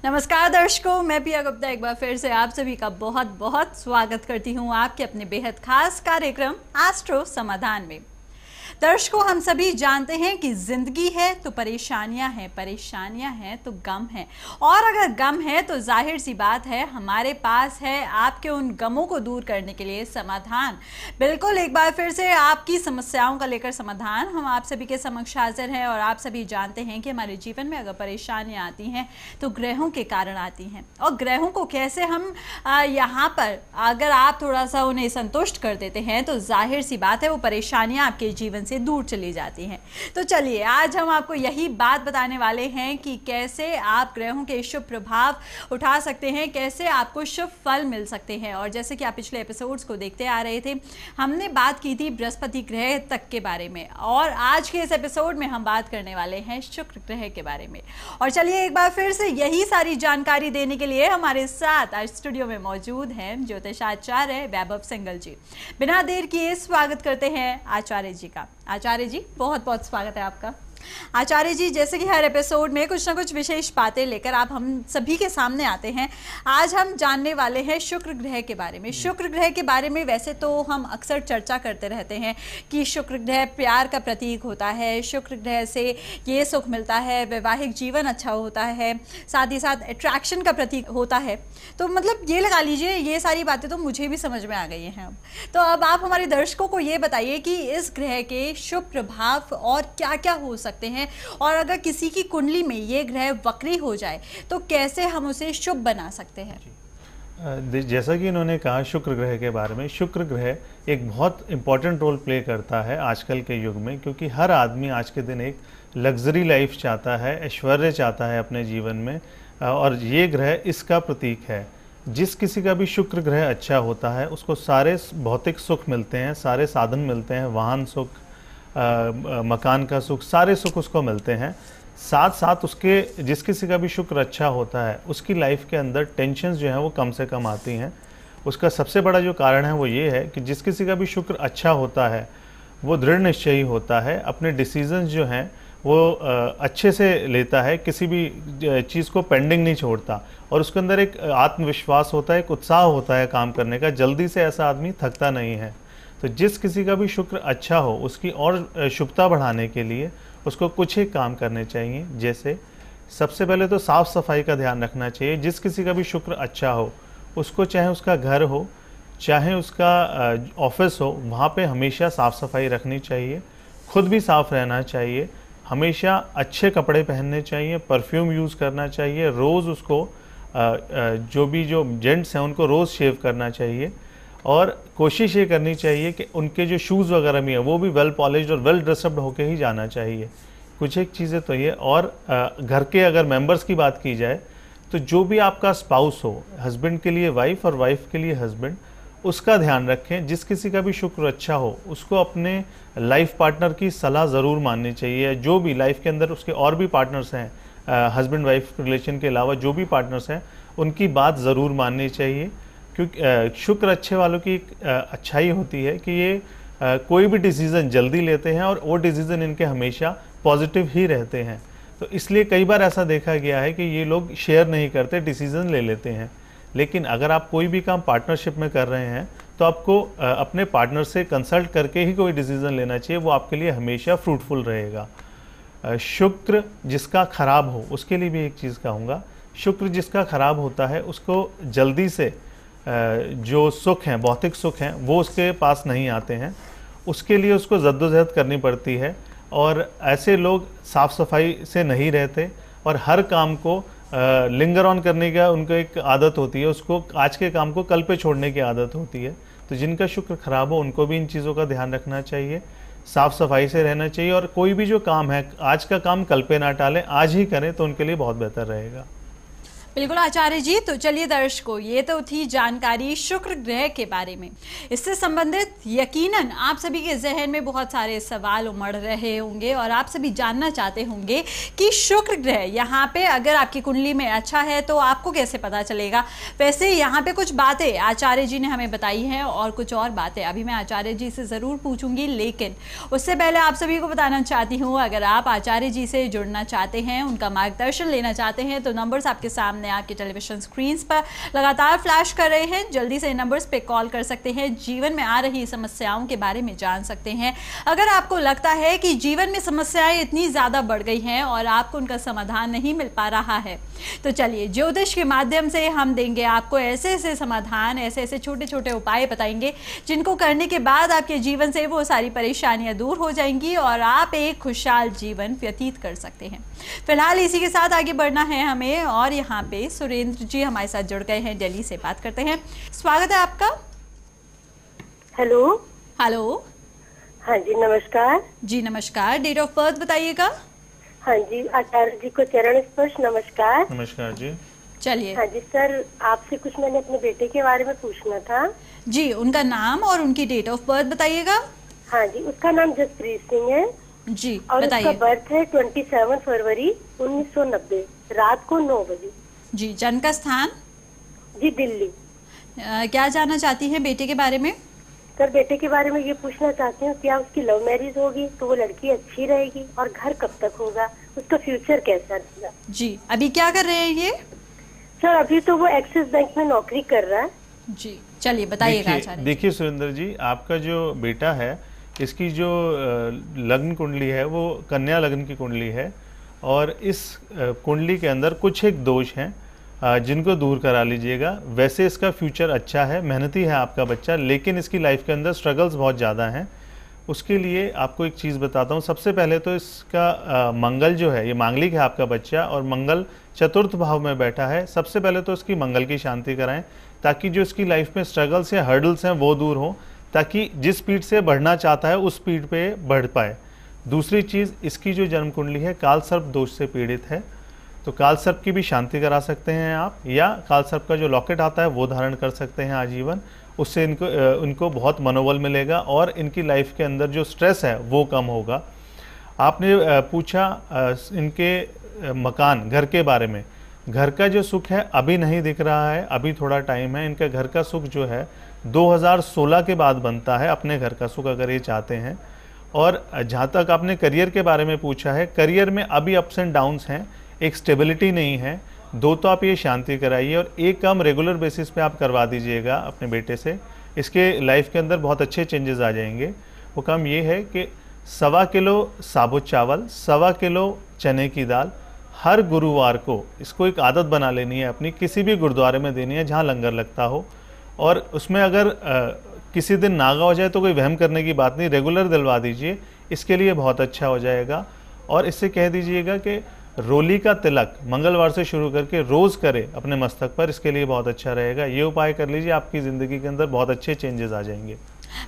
नमस्कार दर्शकों, मैं पिया गुप्ता एक बार फिर से आप सभी का बहुत बहुत स्वागत करती हूं आपके अपने बेहद खास कार्यक्रम एस्ट्रो समाधान में। दर्शकों, हम सभी जानते हैं कि जिंदगी है तो परेशानियां हैं तो गम है, और अगर गम है तो जाहिर सी बात है हमारे पास है आपके उन गमों को दूर करने के लिए समाधान। बिल्कुल एक बार फिर से आपकी समस्याओं का लेकर समाधान हम आप सभी के समक्ष हाजिर हैं। और आप सभी जानते हैं कि हमारे जीवन में अगर परेशानियां आती हैं तो ग्रहों के कारण आती हैं, और ग्रहों को कैसे हम यहाँ पर अगर आप थोड़ा सा उन्हें संतुष्ट कर देते हैं तो जाहिर सी बात है वो परेशानियां आपके जीवन से दूर चली जाती हैं। तो चलिए आज हम आपको यही बात बताने वाले हैं कि कैसे आप ग्रहों के शुभ प्रभाव उठा सकते हैं, कैसे आपको शुभ फल मिल सकते हैं। और जैसे कि आप पिछले एपिसोड्स को देखते आ रहे थे, हमने बात की थी बृहस्पति ग्रह तक के बारे में, और आज के इस एपिसोड में हम बात करने वाले हैं शुक्र ग्रह के बारे में। और चलिए एक बार फिर से यही सारी जानकारी देने के लिए हमारे साथ आज स्टूडियो में मौजूद हैं ज्योतिषाचार्य वैभव सिंगल जी। बिना देर किए स्वागत करते हैं आचार्य जी का। आचार्य जी, बहुत बहुत स्वागत है आपका। आचार्य जी, जैसे कि हर एपिसोड में कुछ ना कुछ विशेष बातें लेकर आप हम सभी के सामने आते हैं। आज हम जानने वाले हैं शुक्र ग्रह के बारे में। शुक्र ग्रह के बारे में वैसे तो हम अक्सर चर्चा करते रहते हैं कि शुक्र ग्रह प्यार का प्रतीक होता है, शुक्र ग्रह से ये सुख मिलता है, वैवाहिक जीवन अच्छा होता है, साथ ही साथ अट्रैक्शन का प्रतीक होता है। तो मतलब ये लगा लीजिए, ये सारी बातें तो मुझे भी समझ में आ गई हैं अब। तो अब आप हमारे दर्शकों को ये बताइए कि इस ग्रह के शुभ प्रभाव और क्या क्या हो सकते हैं, और अगर किसी की कुंडली में ये ग्रह वक्री हो जाए तो कैसे हम उसे शुभ बना सकते हैं। जैसा कि इन्होंने कहा शुक्र ग्रह के बारे में, शुक्र ग्रह एक बहुत इंपॉर्टेंट रोल प्ले करता है आजकल के युग में, क्योंकि हर आदमी आज के दिन एक लग्जरी लाइफ चाहता है, ऐश्वर्य चाहता है अपने जीवन में, और ये ग्रह इसका प्रतीक है। जिस किसी का भी शुक्र ग्रह अच्छा होता है उसको सारे भौतिक सुख मिलते हैं, सारे साधन मिलते हैं, वाहन सुख, मकान का सुख, सारे सुख उसको मिलते हैं। साथ साथ उसके जिस किसी का भी शुक्र अच्छा होता है उसकी लाइफ के अंदर टेंशन्स जो हैं वो कम से कम आती हैं। उसका सबसे बड़ा जो कारण है वो ये है कि जिस किसी का भी शुक्र अच्छा होता है वो दृढ़ निश्चयी होता है, अपने डिसीजंस जो हैं वो अच्छे से लेता है, किसी भी चीज़ को पेंडिंग नहीं छोड़ता, और उसके अंदर एक आत्मविश्वास होता है, एक उत्साह होता है काम करने का। जल्दी से ऐसा आदमी थकता नहीं है। तो जिस किसी का भी शुक्र अच्छा हो उसकी और शुभता बढ़ाने के लिए उसको कुछ ही काम करने चाहिए। जैसे सबसे पहले तो साफ़ सफाई का ध्यान रखना चाहिए। जिस किसी का भी शुक्र अच्छा हो उसको, चाहे उसका घर हो चाहे उसका ऑफिस हो, वहाँ पे हमेशा साफ़ सफाई रखनी चाहिए, खुद भी साफ़ रहना चाहिए, हमेशा अच्छे कपड़े पहनने चाहिए, परफ्यूम यूज़ करना चाहिए, रोज़ उसको जो जेंट्स हैं उनको रोज़ शेव करना चाहिए, और कोशिश ये करनी चाहिए कि उनके जो शूज़ वगैरह भी हैं वो भी वेल पॉलिश्ड और वेल ड्रेसअप्ड होके ही जाना चाहिए। कुछ एक चीज़ें तो ये। और घर के अगर मेंबर्स की बात की जाए तो जो भी आपका स्पाउस हो, हस्बैंड के लिए वाइफ और वाइफ के लिए हस्बैंड, उसका ध्यान रखें। जिस किसी का भी शुक्र अच्छा हो उसको अपने लाइफ पार्टनर की सलाह ज़रूर माननी चाहिए। जो भी लाइफ के अंदर उसके और भी पार्टनर्स हैं, हस्बैंड वाइफ रिलेशन के अलावा जो भी पार्टनर्स हैं उनकी बात ज़रूर माननी चाहिए, क्योंकि शुक्र अच्छे वालों की एक अच्छाई होती है कि ये कोई भी डिसीज़न जल्दी लेते हैं और वो डिसीज़न इनके हमेशा पॉजिटिव ही रहते हैं। तो इसलिए कई बार ऐसा देखा गया है कि ये लोग शेयर नहीं करते, डिसीज़न ले लेते हैं। लेकिन अगर आप कोई भी काम पार्टनरशिप में कर रहे हैं तो आपको अपने पार्टनर से कंसल्ट करके ही कोई डिसीज़न लेना चाहिए, वो आपके लिए हमेशा फ्रूटफुल रहेगा। शुक्र जिसका ख़राब हो उसके लिए भी एक चीज़ कहूँगा, शुक्र जिसका ख़राब होता है उसको जल्दी से जो सुख हैं, भौतिक सुख हैं, वो उसके पास नहीं आते हैं। उसके लिए उसको जद्दोजहद करनी पड़ती है, और ऐसे लोग साफ़ सफाई से नहीं रहते और हर काम को लिंगर ऑन करने का उनको एक आदत होती है, उसको आज के काम को कल पे छोड़ने की आदत होती है। तो जिनका शुक्र ख़राब हो उनको भी इन चीज़ों का ध्यान रखना चाहिए, साफ़ सफाई से रहना चाहिए, और कोई भी जो काम है आज का काम कल पे ना टालें, आज ही करें तो उनके लिए बहुत बेहतर रहेगा। बिल्कुल आचार्य जी। तो चलिए दर्शकों, ये तो थी जानकारी शुक्र ग्रह के बारे में। इससे संबंधित यकीनन आप सभी के जहन में बहुत सारे सवाल उमड़ रहे होंगे और आप सभी जानना चाहते होंगे कि शुक्र ग्रह यहाँ पे अगर आपकी कुंडली में अच्छा है तो आपको कैसे पता चलेगा। वैसे यहाँ पे कुछ बातें आचार्य जी ने हमें बताई हैं और कुछ और बातें अभी मैं आचार्य जी से ज़रूर पूछूंगी, लेकिन उससे पहले आप सभी को बताना चाहती हूँ, अगर आप आचार्य जी से जुड़ना चाहते हैं, उनका मार्गदर्शन लेना चाहते हैं तो नंबर्स आपके सामने आपके टेलीविजन स्क्रीन पर लगातार फ्लैश कर रहे हैं। जल्दी से नंबर्स पे कॉल कर सकते हैं, जीवन में आ रही समस्याओं के बारे में जान सकते हैं। अगर आपको लगता है कि जीवन में समस्याएं इतनी ज़्यादा बढ़ गई हैं और आपको उनका समाधान नहीं मिल पा रहा है, तो चलिए ज्योतिष के माध्यम से हम देंगे आपको ऐसे ऐसे समाधान, ऐसे ऐसे छोटे छोटे उपाय बताएंगे जिनको करने के बाद आपके जीवन से वो सारी परेशानियां दूर हो जाएंगी और आप एक खुशहाल जीवन व्यतीत कर सकते हैं। फिलहाल इसी के साथ आगे बढ़ना है हमें और यहाँ पे सुरेंद्र जी हमारे साथ जुड़ गए हैं, दिल्ली से बात करते हैं। स्वागत है आपका। हेलो। हेलो। हाँ जी नमस्कार। जी नमस्कार, डेट ऑफ बर्थ बताइएगा। हाँ जी, आचार्य जी को चरण स्पर्श नमस्कार। नमस्कार जी। चलिए। हाँ जी सर, आपसे कुछ मैंने अपने बेटे के बारे में पूछना था। जी, उनका नाम और उनकी डेट ऑफ बर्थ बताइएगा। हाँ जी, उसका नाम जसप्रीत सिंह है जी, और बताइए। उसका बर्थ है 27 फरवरी 1990 रात को 9 बजे। जी, जन्म का स्थान? जी दिल्ली। क्या जानना चाहती हैं बेटे के बारे में? सर बेटे के बारे में ये पूछना चाहती हूँ, क्या उसकी लव मैरिज होगी तो वो लड़की अच्छी रहेगी और घर कब तक होगा, उसका फ्यूचर कैसा रहेगा। जी, अभी क्या कर रहे हैं ये? सर अभी तो वो एक्सिस बैंक में नौकरी कर रहा है। जी, चलिए बताइएगा। देखिए सुरेंद्र जी, आपका जो बेटा है इसकी जो लग्न कुंडली है वो कन्या लग्न की कुंडली है और इस कुंडली के अंदर कुछ एक दोष हैं जिनको दूर करा लीजिएगा। वैसे इसका फ्यूचर अच्छा है, मेहनती है आपका बच्चा, लेकिन इसकी लाइफ के अंदर स्ट्रगल्स बहुत ज़्यादा हैं। उसके लिए आपको एक चीज़ बताता हूँ। सबसे पहले तो इसका मंगल जो है, ये मांगलिक है आपका बच्चा और मंगल चतुर्थ भाव में बैठा है। सबसे पहले तो इसकी मंगल की शांति कराएं ताकि जो इसकी लाइफ में स्ट्रगल्स या हर्डल्स हैं वो दूर हों, ताकि जिस स्पीड से बढ़ना चाहता है उस स्पीड पे बढ़ पाए। दूसरी चीज़, इसकी जो जन्म कुंडली है काल सर्प दोष से पीड़ित है, तो काल सर्प की भी शांति करा सकते हैं आप, या काल सर्प का जो लॉकेट आता है वो धारण कर सकते हैं आजीवन। उससे इनको बहुत मनोबल मिलेगा और इनकी लाइफ के अंदर जो स्ट्रेस है वो कम होगा। आपने पूछा इनके मकान घर के बारे में। घर का जो सुख है अभी नहीं दिख रहा है, अभी थोड़ा टाइम है। इनका घर का सुख जो है 2016 के बाद बनता है, अपने घर का सुख अगर ये चाहते हैं। और जहाँ तक आपने करियर के बारे में पूछा है, करियर में अभी अप्स एंड डाउन्स हैं, एक स्टेबिलिटी नहीं है। दो तो आप ये शांति कराइए और एक काम रेगुलर बेसिस पे आप करवा दीजिएगा अपने बेटे से। इसके लाइफ के अंदर बहुत अच्छे चेंजेस आ जाएंगे। वो काम ये है कि 1.25 किलो साबुत चावल, 1.25 किलो चने की दाल हर गुरुवार को, इसको एक आदत बना लेनी है अपनी, किसी भी गुरुद्वारे में देनी है जहाँ लंगर लगता हो। और उसमें अगर किसी दिन नागा हो जाए तो कोई वहम करने की बात नहीं, रेगुलर दिलवा दीजिए, इसके लिए बहुत अच्छा हो जाएगा। और इससे कह दीजिएगा कि रोली का तिलक मंगलवार से शुरू करके रोज़ करे अपने मस्तक पर, इसके लिए बहुत अच्छा रहेगा। ये उपाय कर लीजिए, आपकी ज़िंदगी के अंदर बहुत अच्छे चेंजेस आ जाएंगे।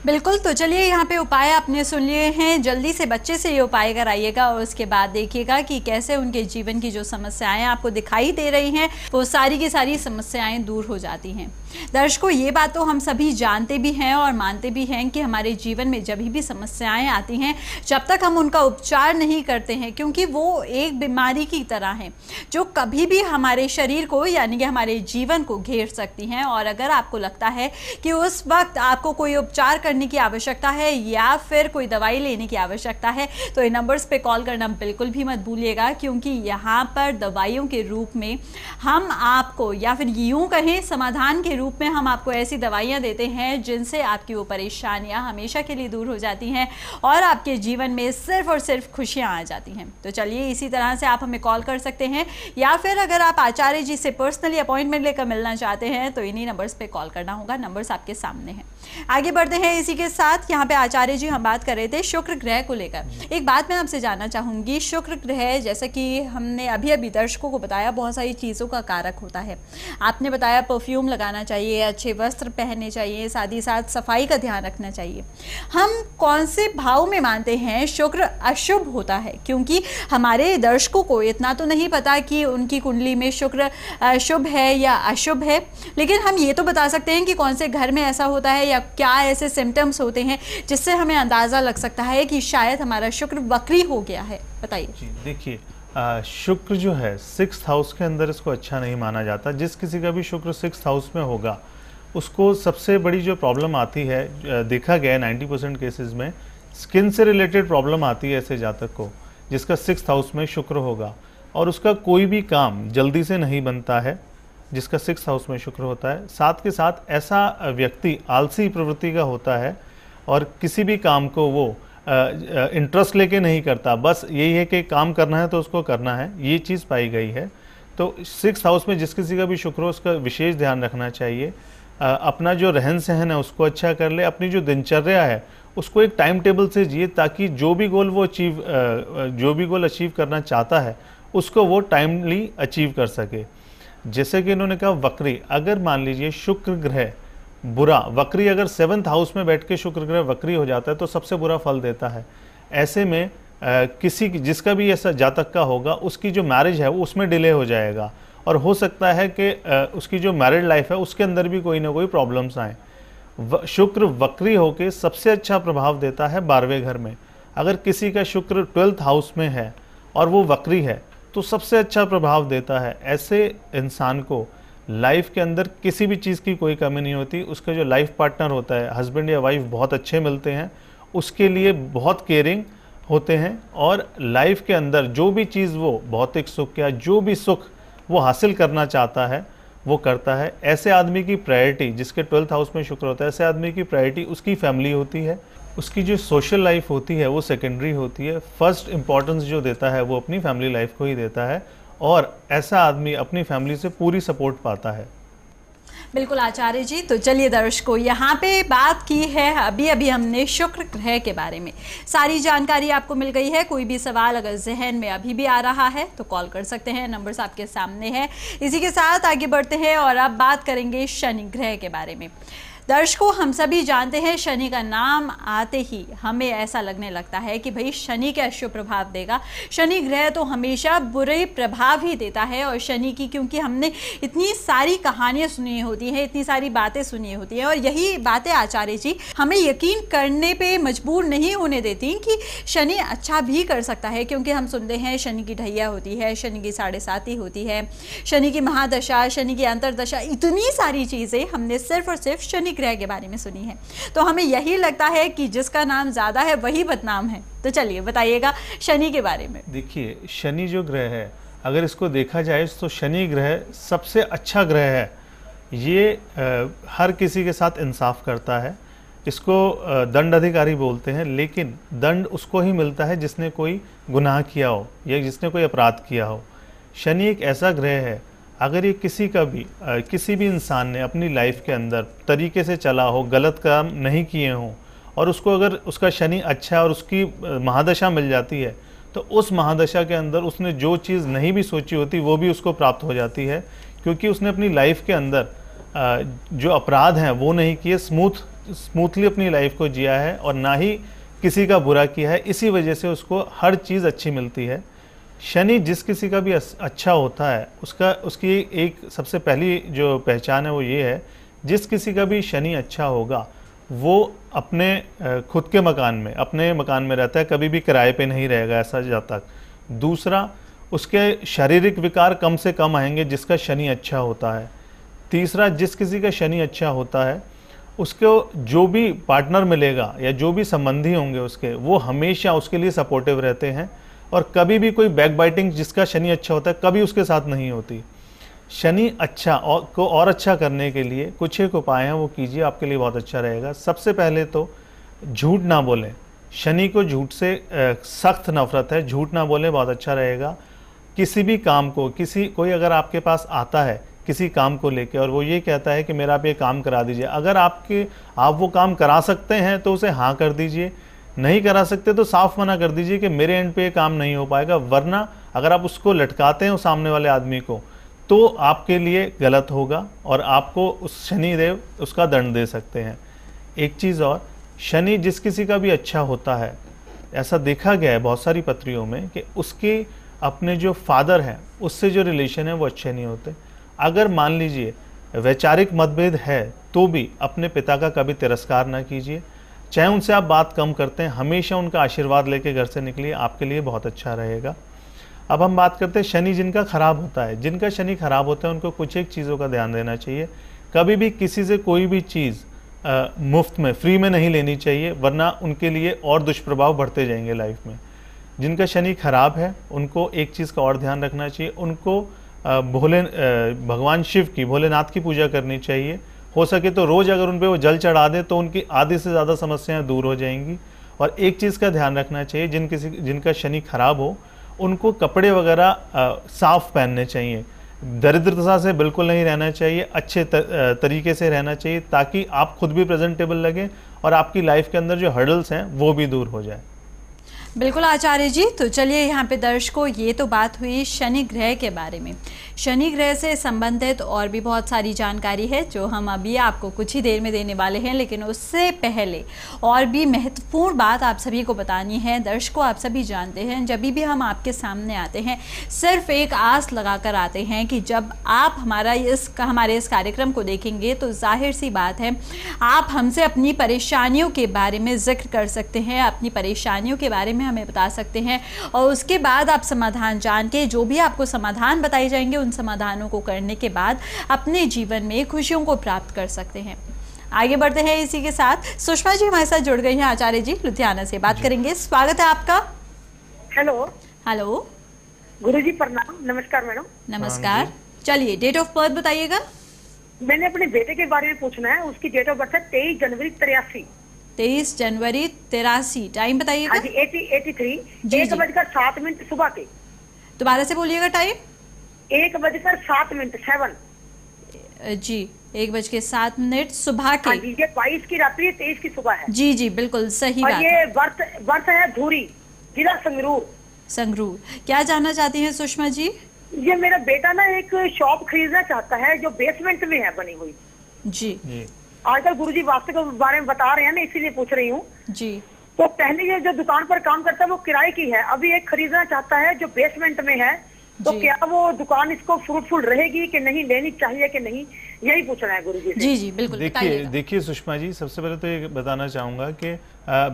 बिल्कुल, तो चलिए यहाँ पे उपाय आपने सुन लिए हैं। जल्दी से बच्चे से ये उपाय कराइएगा और उसके बाद देखिएगा कि कैसे उनके जीवन की जो समस्याएं आपको दिखाई दे रही हैं वो सारी की सारी समस्याएं दूर हो जाती हैं। दर्शकों, ये बात तो हम सभी जानते भी हैं और मानते भी हैं कि हमारे जीवन में जब भी समस्याएं आती हैं, जब तक हम उनका उपचार नहीं करते हैं, क्योंकि वो एक बीमारी की तरह है जो कभी भी हमारे शरीर को यानी कि हमारे जीवन को घेर सकती हैं। और अगर आपको लगता है कि उस वक्त आपको कोई उपचार करने की आवश्यकता है या फिर कोई दवाई लेने की आवश्यकता है, तो इन नंबर्स पे कॉल करना बिल्कुल भी मत भूलिएगा, क्योंकि यहाँ पर दवाइयों के रूप में हम आपको, या फिर यूँ कहें समाधान के रूप में हम आपको ऐसी दवाइयाँ देते हैं जिनसे आपकी वो परेशानियाँ हमेशा के लिए दूर हो जाती हैं और आपके जीवन में सिर्फ और सिर्फ खुशियाँ आ जाती हैं। तो चलिए, इसी तरह से आप हमें कॉल कर सकते हैं, या फिर अगर आप आचार्य जी से पर्सनली अपॉइंटमेंट लेकर मिलना चाहते हैं तो इन्हीं नंबर्स पे कॉल करना होगा। नंबर्स आपके सामने हैं। आगे बढ़ते हैं इसी के साथ। यहाँ पे आचार्य जी हम बात कर रहे थे शुक्र ग्रह को लेकर। एक बात मैं आपसे जानना चाहूँगी, शुक्र ग्रह जैसा कि हमने अभी अभी दर्शकों को बताया बहुत सारी चीज़ों का कारक होता है। आपने बताया परफ्यूम लगाना चाहिए, अच्छे वस्त्र पहनने चाहिए, साथ ही साथ सफाई का ध्यान रखना चाहिए। हम कौन से भाव में मानते हैं शुक्र अशुभ होता है? क्योंकि हमारे दर्शकों को इतना तो नहीं पता कि उनकी कुंडली में शुक्र शुभ है या अशुभ है, लेकिन हम ये तो बता सकते हैं कि कौन से घर में ऐसा होता है या क्या ऐसे सिम्टम्स होते हैं जिससे हमें अंदाज़ा लग सकता है कि शायद हमारा शुक्र वक्री हो गया है? बताइए जी। देखिए, शुक्र जो है 6th हाउस के अंदर इसको अच्छा नहीं माना जाता। जिस किसी का भी शुक्र 6th हाउस में होगा उसको सबसे बड़ी जो प्रॉब्लम आती है, देखा गया है 90% केसेस में स्किन से रिलेटेड प्रॉब्लम आती है ऐसे जातक को जिसका 6th हाउस में शुक्र होगा, और उसका कोई भी काम जल्दी से नहीं बनता है जिसका 6th हाउस में शुक्र होता है। साथ के साथ ऐसा व्यक्ति आलसी प्रवृत्ति का होता है और किसी भी काम को वो इंटरेस्ट लेके नहीं करता, बस यही है कि काम करना है तो उसको करना है, ये चीज़ पाई गई है। तो 6th हाउस में जिस किसी का भी शुक्र हो उसका विशेष ध्यान रखना चाहिए। अपना जो रहन सहन है उसको अच्छा कर ले, अपनी जो दिनचर्या है उसको एक टाइम टेबल से जिए ताकि जो भी गोल अचीव करना चाहता है उसको वो टाइमली अचीव कर सके। जैसे कि इन्होंने कहा वक्री, अगर मान लीजिए शुक्र ग्रह बुरा वक्री, अगर 7th हाउस में बैठ के शुक्र ग्रह वक्री हो जाता है तो सबसे बुरा फल देता है। ऐसे में किसी जिसका भी ऐसा जातक का होगा उसकी जो मैरिज है वो उसमें डिले हो जाएगा और हो सकता है कि उसकी जो मैरिड लाइफ है उसके अंदर भी कोई ना कोई प्रॉब्लम्स आए। शुक्र वक्री होके सबसे अच्छा प्रभाव देता है 12वें घर में। अगर किसी का शुक्र 12th हाउस में है और वो वक्री है तो सबसे अच्छा प्रभाव देता है। ऐसे इंसान को लाइफ के अंदर किसी भी चीज़ की कोई कमी नहीं होती। उसका जो लाइफ पार्टनर होता है, हस्बैंड या वाइफ, बहुत अच्छे मिलते हैं, उसके लिए बहुत केयरिंग होते हैं और लाइफ के अंदर जो भी चीज़ वो भौतिक सुख या जो भी सुख वो हासिल करना चाहता है वो करता है। ऐसे आदमी की प्रायोरिटी, जिसके 12th हाउस में शुक्र होता है, ऐसे आदमी की प्रायोरिटी उसकी फैमिली होती है। उसकी जो सोशल लाइफ होती है वो सेकेंडरी होती है। फर्स्ट इंपॉर्टेंस जो देता है वो अपनी फैमिली लाइफ को ही देता है और ऐसा आदमी अपनी फैमिली से पूरी सपोर्ट पाता है। बिल्कुल आचार्य जी, तो चलिए दर्शकों, यहाँ पे बात की है अभी अभी हमने शुक्र ग्रह के बारे में, सारी जानकारी आपको मिल गई है। कोई भी सवाल अगर जहन में अभी भी आ रहा है तो कॉल कर सकते हैं, नंबर्स आपके सामने है। इसी के साथ आगे बढ़ते हैं और अब बात करेंगे शनि ग्रह के बारे में। दर्शकों, हम सभी जानते हैं शनि का नाम आते ही हमें ऐसा लगने लगता है कि भाई शनि क्या शुभ प्रभाव देगा। शनि ग्रह तो हमेशा बुरे प्रभाव ही देता है और शनि की, क्योंकि हमने इतनी सारी कहानियां सुनी होती हैं, इतनी सारी बातें सुनी होती हैं और यही बातें आचार्य जी हमें यकीन करने पे मजबूर नहीं होने देती कि शनि अच्छा भी कर सकता है। क्योंकि हम सुनते हैं शनि की ढैया होती है, शनि की 7.5 होती है, शनि की महादशा, शनि की अंतरदशा, इतनी सारी चीज़ें हमने सिर्फ और सिर्फ शनि ग्रह के बारे में सुनी है। तो हमें यही लगता है कि जिसका नाम ज्यादा है वही बदनाम है। तो चलिए बताइएगा शनि के बारे में। देखिए, शनि जो ग्रह है, अगर इसको देखा जाए तो शनि ग्रह सबसे अच्छा ग्रह है। ये हर किसी के साथ इंसाफ करता है। इसको दंड अधिकारी बोलते हैं, लेकिन दंड उसको ही मिलता है जिसने कोई गुनाह किया हो या जिसने कोई अपराध किया हो। शनि एक ऐसा ग्रह है, अगर ये किसी भी इंसान ने अपनी लाइफ के अंदर तरीके से चला हो, गलत काम नहीं किए हों और उसको अगर उसका शनि अच्छा और उसकी महादशा मिल जाती है तो उस महादशा के अंदर उसने जो चीज़ नहीं भी सोची होती वो भी उसको प्राप्त हो जाती है, क्योंकि उसने अपनी लाइफ के अंदर जो अपराध हैं वो नहीं किए, स्मूथली अपनी लाइफ को जिया है और ना ही किसी का बुरा किया है। इसी वजह से उसको हर चीज़ अच्छी मिलती है। शनि जिस किसी का भी अच्छा होता है उसकी एक सबसे पहली जो पहचान है वो ये है, जिस किसी का भी शनि अच्छा होगा वो अपने खुद के मकान में, अपने मकान में रहता है, कभी भी किराए पे नहीं रहेगा ऐसा जातक। दूसरा, उसके शारीरिक विकार कम से कम आएंगे जिसका शनि अच्छा होता है। तीसरा, जिस किसी का शनि अच्छा होता है उसको जो भी पार्टनर मिलेगा या जो भी संबंधी होंगे उसके, वो हमेशा उसके लिए सपोर्टिव रहते हैं और कभी भी कोई बैक बाइटिंग जिसका शनि अच्छा होता है कभी उसके साथ नहीं होती। शनि अच्छा और अच्छा करने के लिए कुछ एक उपाय हैं, वो कीजिए, आपके लिए बहुत अच्छा रहेगा। सबसे पहले तो झूठ ना बोलें। शनि को झूठ से सख्त नफरत है, झूठ ना बोलें, बहुत अच्छा रहेगा। किसी भी काम को, कोई अगर आपके पास आता है किसी काम को लेके और वो ये कहता है कि मेरा आप ये काम करा दीजिए, अगर आप वो काम करा सकते हैं तो उसे हाँ कर दीजिए, नहीं करा सकते तो साफ मना कर दीजिए कि मेरे एंड पे ये काम नहीं हो पाएगा। वरना अगर आप उसको लटकाते हैं उस सामने वाले आदमी को तो आपके लिए गलत होगा और आपको उस शनिदेव उसका दंड दे सकते हैं। एक चीज़ और, शनि जिस किसी का भी अच्छा होता है, ऐसा देखा गया है बहुत सारी पत्रियों में कि उसके अपने जो फादर हैं उससे जो रिलेशन है वो अच्छे नहीं होते। अगर मान लीजिए वैचारिक मतभेद है तो भी अपने पिता का कभी तिरस्कार ना कीजिए। चाहे उनसे आप बात कम करते हैं, हमेशा उनका आशीर्वाद लेके घर से निकलिए, आपके लिए बहुत अच्छा रहेगा। अब हम बात करते हैं शनि जिनका खराब होता है। जिनका शनि खराब होता है उनको कुछ एक चीज़ों का ध्यान देना चाहिए। कभी भी किसी से कोई भी चीज़ मुफ्त में, फ्री में नहीं लेनी चाहिए, वरना उनके लिए और दुष्प्रभाव बढ़ते जाएंगे लाइफ में। जिनका शनि खराब है उनको एक चीज़ का और ध्यान रखना चाहिए, उनको भगवान शिव की, भोलेनाथ की पूजा करनी चाहिए। हो सके तो रोज़ अगर उन पर वो जल चढ़ा दें तो उनकी आधी से ज़्यादा समस्याएं दूर हो जाएंगी। और एक चीज़ का ध्यान रखना चाहिए, जिनका शनि खराब हो उनको कपड़े वगैरह साफ पहनने चाहिए। दरिद्रता से बिल्कुल नहीं रहना चाहिए, अच्छे तरीके से रहना चाहिए, ताकि आप खुद भी प्रेजेंटेबल लगें और आपकी लाइफ के अंदर जो हर्डल्स हैं वो भी दूर हो जाए। बिल्कुल आचार्य जी, तो चलिए यहाँ पे दर्शकों, ये तो बात हुई शनि ग्रह के बारे में। शनि ग्रह से संबंधित और भी बहुत सारी जानकारी है जो हम अभी आपको कुछ ही देर में देने वाले हैं, लेकिन उससे पहले और भी महत्वपूर्ण बात आप सभी को बतानी है। दर्शकों, आप सभी जानते हैं जब भी हम आपके सामने आते हैं सिर्फ एक आस लगाकर आते हैं कि जब आप हमारे इस कार्यक्रम को देखेंगे तो जाहिर सी बात है आप हमसे अपनी परेशानियों के बारे में जिक्र कर सकते हैं, अपनी परेशानियों के बारे में हमें बता सकते हैं, और उसके बाद आप समाधान जान के, जो भी आपको समाधान बताए जाएंगे उन समाधानों को करने के बाद अपने जीवन में खुशियों को प्राप्त कर सकते हैं। आगे बढ़ते हैं इसी के साथ। सुषमा जी हमारे साथ जुड़ गई हैं, आचार्य जी लुधियाना से बात करेंगे। स्वागत है आपका। हेलो। हेलो गुरुजी प्रणाम। नमस्कार मैडम। नमस्कार। चलिए डेट ऑफ बर्थ बताइएगा। मैंने अपने बेटे के बारे में पूछना है। उसकी डेट ऑफ बर्थ है 23 जनवरी 83। 23 जनवरी 83। टाइम बताइएगा। 83 1:07 सुबह के। दोबारा से बोलिएगा टाइम। 1:07 7 जी 1:07 सुबह के। ये 22 की रात्रि 23 की सुबह है। जी जी बिल्कुल सही बात। और ये वर्ष है धूरी, जिला संगरूर। संगरूर। क्या जानना चाहती हैं सुषमा जी? ये मेरा बेटा ना एक शॉप खरीदना चाहता है जो बेसमेंट में है बनी हुई। जी आजकल गुरुजी वास्तु के बारे में बता रहे हैं ना, इसीलिए पूछ रही हूँ जी। तो पहले ये जो दुकान पर काम करता है वो किराए की है, अभी एक खरीदना चाहता है जो बेसमेंट में है, तो क्या वो दुकान इसको फ्रूटफुल रहेगी कि नहीं, लेनी चाहिए कि नहीं, यही पूछना है गुरुजी से। जी जी बिल्कुल। देखिए सुषमा जी, सबसे पहले तो ये बताना चाहूँगा कि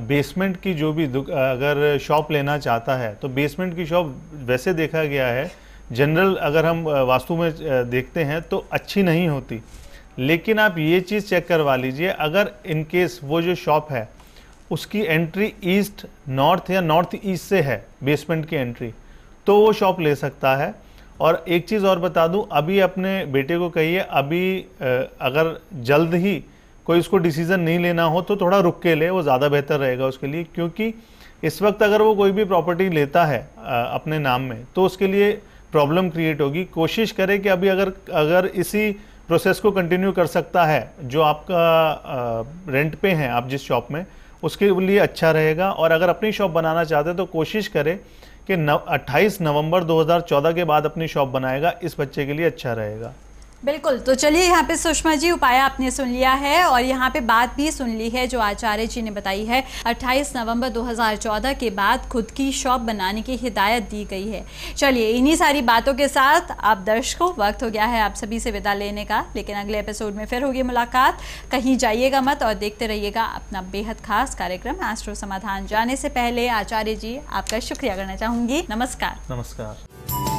बेसमेंट की जो भी अगर शॉप लेना चाहता है तो बेसमेंट की शॉप वैसे देखा गया है जनरल, अगर हम वास्तु में देखते हैं तो अच्छी नहीं होती। लेकिन आप ये चीज़ चेक करवा लीजिए, अगर इन केस वो जो शॉप है उसकी एंट्री ईस्ट नॉर्थ या नॉर्थ ईस्ट से है, बेसमेंट की एंट्री, तो वो शॉप ले सकता है। और एक चीज़ और बता दूं, अभी अपने बेटे को कहिए, अभी अगर जल्द ही कोई उसको डिसीज़न नहीं लेना हो तो थोड़ा रुक के ले, वो ज़्यादा बेहतर रहेगा उसके लिए। क्योंकि इस वक्त अगर वो कोई भी प्रॉपर्टी लेता है अपने नाम में तो उसके लिए प्रॉब्लम क्रिएट होगी। कोशिश करें कि अभी अगर इसी प्रोसेस को कंटिन्यू कर सकता है जो आपका रेंट पे है, आप जिस शॉप में, उसके लिए अच्छा रहेगा। और अगर अपनी शॉप बनाना चाहते हैं तो कोशिश करें कि 28 नवंबर 2014 के बाद अपनी शॉप बनाएगा, इस बच्चे के लिए अच्छा रहेगा। बिल्कुल। तो चलिए यहाँ पे सुषमा जी उपाय आपने सुन लिया है और यहाँ पे बात भी सुन ली है जो आचार्य जी ने बताई है। 28 नवंबर 2014 के बाद खुद की शॉप बनाने की हिदायत दी गई है। चलिए इन्हीं सारी बातों के साथ आप दर्शकों, वक्त हो गया है आप सभी से विदा लेने का, लेकिन अगले एपिसोड में फिर होगी मुलाकात। कहीं जाइएगा मत और देखते रहिएगा अपना बेहद खास कार्यक्रम एस्ट्रो समाधान। जाने से पहले आचार्य जी आपका शुक्रिया करना चाहूँगी। नमस्कार। नमस्कार।